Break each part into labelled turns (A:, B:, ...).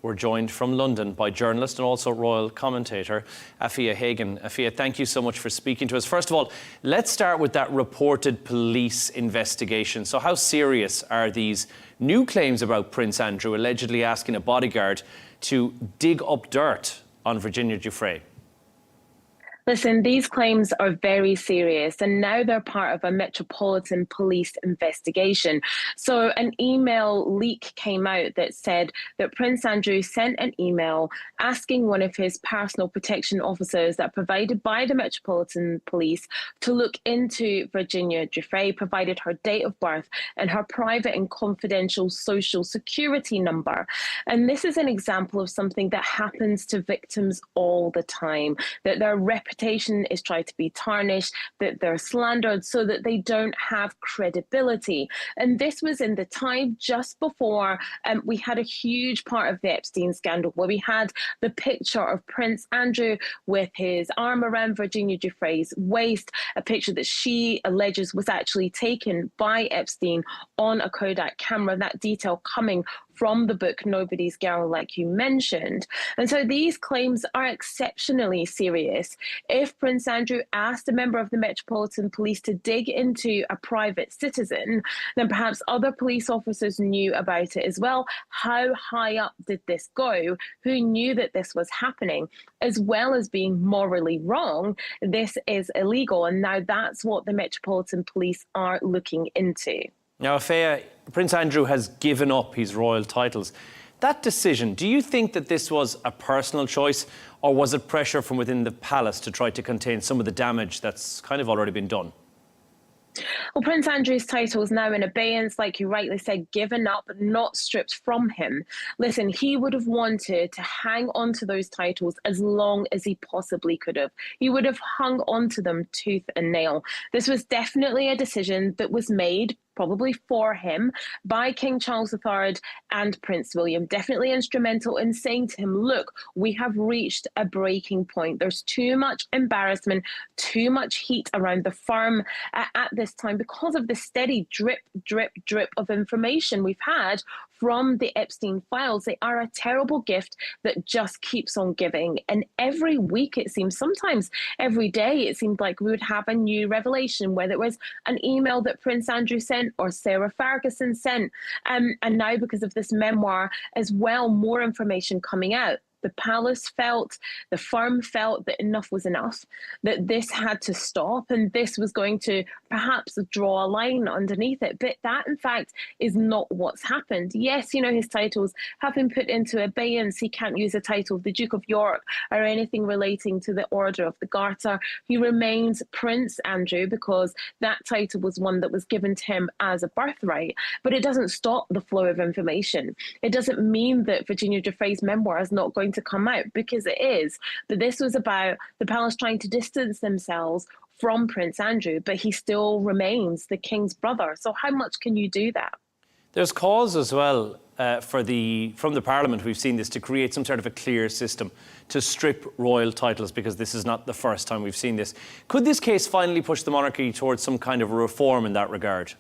A: we're joined from London by journalist and also royal commentator Afua Hagan. Afua, thank you so much for speaking to us. First of all, let's start with that reported police investigation. So how serious are these new claims about Prince Andrew allegedly asking a bodyguard to dig up dirt on Virginia Giuffre?
B: Listen, these claims are very serious, and now they're part of a Metropolitan Police investigation. So an email leak came out that said that Prince Andrew sent an email asking one of his personal protection officers that provided by the Metropolitan Police to look into Virginia Giuffre, provided her date of birth and her private and confidential social security number. And this is an example of something that happens to victims all the time, that their reputation is tried to be tarnished, that they're slandered so that they don't have credibility. And this was in the time just before we had a huge part of the Epstein scandal, where we had the picture of Prince Andrew with his arm around Virginia Giuffre's waist, a picture that she alleges was actually taken by Epstein on a Kodak camera, that detail coming from the book Nobody's Girl, like you mentioned. And so these claims are exceptionally serious. If Prince Andrew asked a member of the Metropolitan Police to dig into a private citizen, then perhaps other police officers knew about it as well. How high up did this go? Who knew that this was happening? As well as being morally wrong, this is illegal. And now that's what the Metropolitan Police are looking into.
A: Now, Afua, Prince Andrew has given up his royal titles. That decision, do you think that this was a personal choice, or was it pressure from within the palace to try to contain some of the damage that's kind of already been done?
B: Well, Prince Andrew's title is now in abeyance, like you rightly said, given up, not stripped from him. Listen, he would have wanted to hang on to those titles as long as he possibly could have. He would have hung on to them tooth and nail. This was definitely a decision that was made probably for him by King Charles III and Prince William, definitely instrumental in saying to him, look, we have reached a breaking point. There's too much embarrassment, too much heat around the firm at this time because of the steady drip, drip, drip of information we've had from the Epstein files. They are a terrible gift that just keeps on giving. And every week, it seems, sometimes every day, it seemed like we would have a new revelation, whether it was an email that Prince Andrew sent or Sarah Ferguson sent. And now, because of this memoir as well, more information coming out. The palace felt, the firm felt that enough was enough, that this had to stop, and this was going to perhaps draw a line underneath it. But that, in fact, is not what's happened. Yes, you know, his titles have been put into abeyance. He can't use the title of the Duke of York or anything relating to the Order of the Garter. He remains Prince Andrew because that title was one that was given to him as a birthright. But it doesn't stop the flow of information. It doesn't mean that Virginia Giuffre's memoir is not going to come out, because it is. But this was about the palace trying to distance themselves from Prince Andrew, but he still remains the king's brother. So how much can you do that?
A: There's calls as well from the Parliament, we've seen this, to create some sort of a clear system to strip royal titles, because this is not the first time we've seen this. Could this case finally push the monarchy towards some kind of a reform in that regard?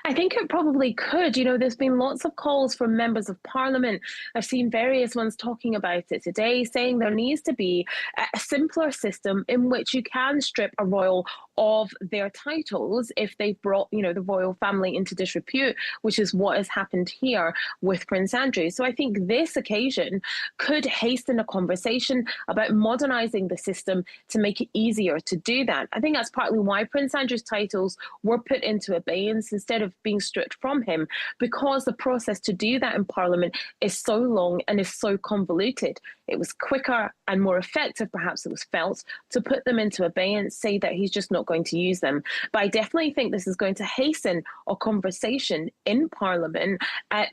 B: I think it probably could. You know, there's been lots of calls from members of Parliament. I've seen various ones talking about it today, saying there needs to be a simpler system in which you can strip a royal of their titles if they've brought, you know, the royal family into disrepute, which is what has happened here with Prince Andrew. So I think this occasion could hasten a conversation about modernising the system to make it easier to do that. I think that's partly why Prince Andrew's titles were put into abeyance instead of being stripped from him, because the process to do that in Parliament is so long and is so convoluted. It was quicker and more effective, perhaps it was felt, to put them into abeyance, say that he's just not going to use them. But I definitely think this is going to hasten a conversation in Parliament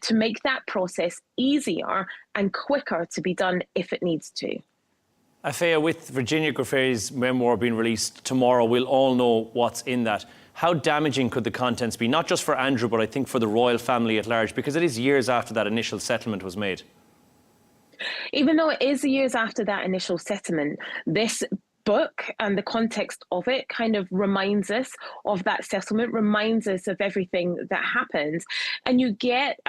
B: to make that process easier and quicker to be done if it needs to.
A: Afua, with Virginia Giuffre's memoir being released tomorrow, we'll all know what's in that. How damaging could the contents be, not just for Andrew, but I think for the royal family at large, because it is years after that initial settlement was made?
B: Even though it is years after that initial settlement, this book and the context of it kind of reminds us of that settlement, reminds us of everything that happened. And you get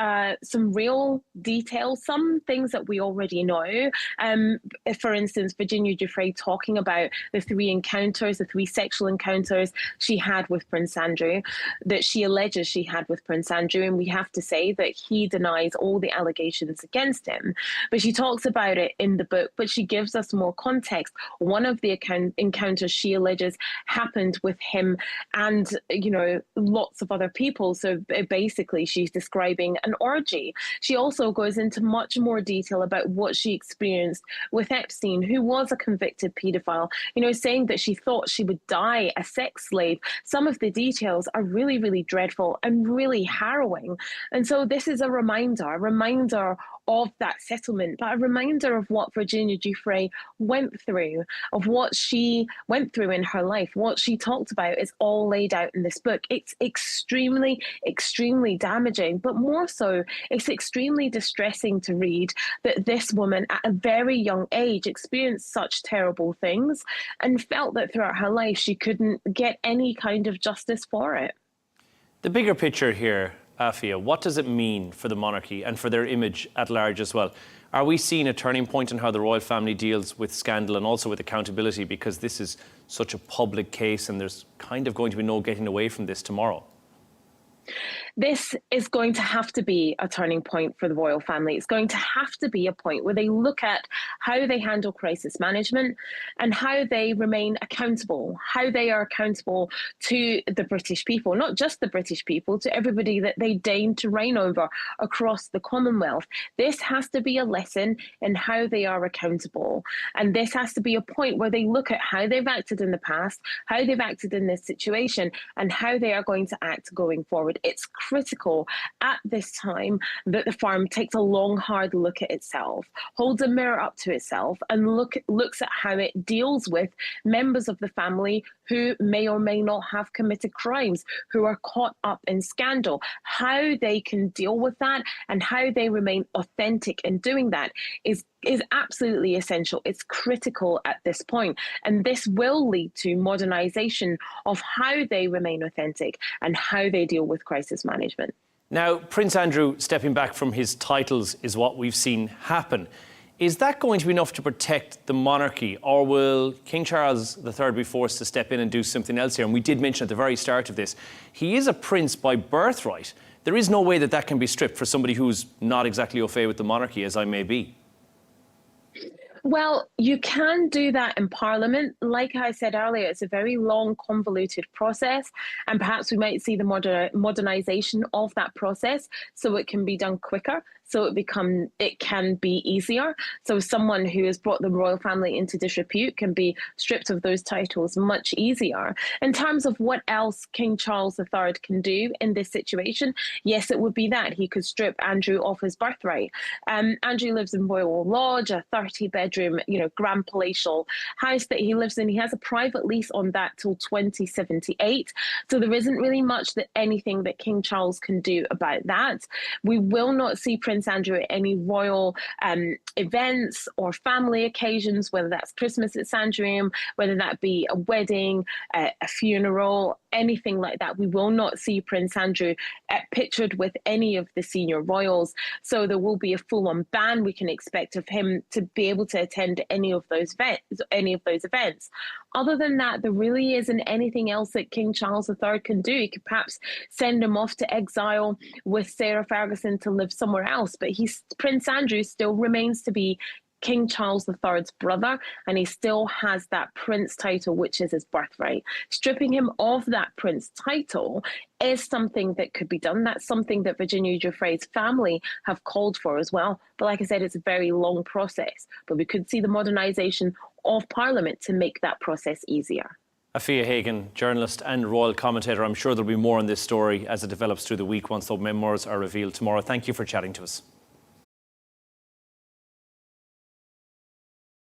B: some real details, some things that we already know. For instance, Virginia Giuffre talking about the three sexual encounters she had with Prince Andrew, that she alleges she had with Prince Andrew. And we have to say that he denies all the allegations against him. But she talks about it in the book, but she gives us more context. One of the encounters she alleges happened with him and, lots of other people. So basically, she's describing an orgy. She also goes into much more detail about what she experienced with Epstein, who was a convicted paedophile, saying that she thought she would die a sex slave. Some of the details are really, really dreadful and really harrowing. And so this is a reminder of that settlement, but a reminder of what Virginia Giuffre went through, of what she went through in her life. What she talked about is all laid out in this book. It's extremely, extremely damaging, but more so, it's extremely distressing to read that this woman at a very young age experienced such terrible things and felt that throughout her life she couldn't get any kind of justice for it.
A: The bigger picture here, Afua, what does it mean for the monarchy and for their image at large as well? Are we seeing a turning point in how the royal family deals with scandal and also with accountability, because this is such a public case and there's kind of going to be no getting away from this tomorrow?
B: This is going to have to be a turning point for the royal family. It's going to have to be a point where they look at how they handle crisis management and how they remain accountable, how they are accountable to the British people, not just the British people, to everybody that they deign to reign over across the Commonwealth. This has to be a lesson in how they are accountable. And this has to be a point where they look at how they've acted in the past, how they've acted in this situation, and how they are going to act going forward. It's critical at this time that the firm takes a long, hard look at itself, holds a mirror up to itself, and looks at how it deals with members of the family who may or may not have committed crimes, who are caught up in scandal. How they can deal with that and how they remain authentic in doing that is absolutely essential. It's critical at this point. And this will lead to modernisation of how they remain authentic and how they deal with crisis management.
A: Now, Prince Andrew stepping back from his titles is what we've seen happen. Is that going to be enough to protect the monarchy, or will King Charles III be forced to step in and do something else here? And we did mention at the very start of this, he is a prince by birthright. There is no way that that can be stripped for somebody who's not exactly au fait with the monarchy, as I may be.
B: Well, you can do that in Parliament. Like I said earlier, it's a very long, convoluted process, and perhaps we might see the modernisation of that process so it can be done quicker, so it can be easier. So someone who has brought the royal family into disrepute can be stripped of those titles much easier. In terms of what else King Charles III can do in this situation, yes, it would be that. He could strip Andrew of his birthright. Andrew lives in Royal Lodge, a 30-bedroom, grand palatial house that he lives in. He has a private lease on that till 2078. So there isn't really much anything that King Charles can do about that. We will not see Prince Andrew at any royal events or family occasions, whether that's Christmas at Sandringham, whether that be a wedding, a funeral, anything like that. We will not see Prince Andrew pictured with any of the senior royals. So there will be a full-on ban we can expect of him to be able to attend any of those events. Other than that, there really isn't anything else that King Charles III can do. He could perhaps send him off to exile with Sarah Ferguson to live somewhere else, but Prince Andrew still remains to be King Charles III's brother, and he still has that prince title, which is his birthright. Stripping him of that prince title is something that could be done. That's something that Virginia Giuffre's family have called for as well. But like I said, it's a very long process. But we could see the modernisation of Parliament to make that process easier.
A: Afua Hagan, journalist and royal commentator. I'm sure there'll be more on this story as it develops through the week once those memoirs are revealed tomorrow. Thank you for chatting to us.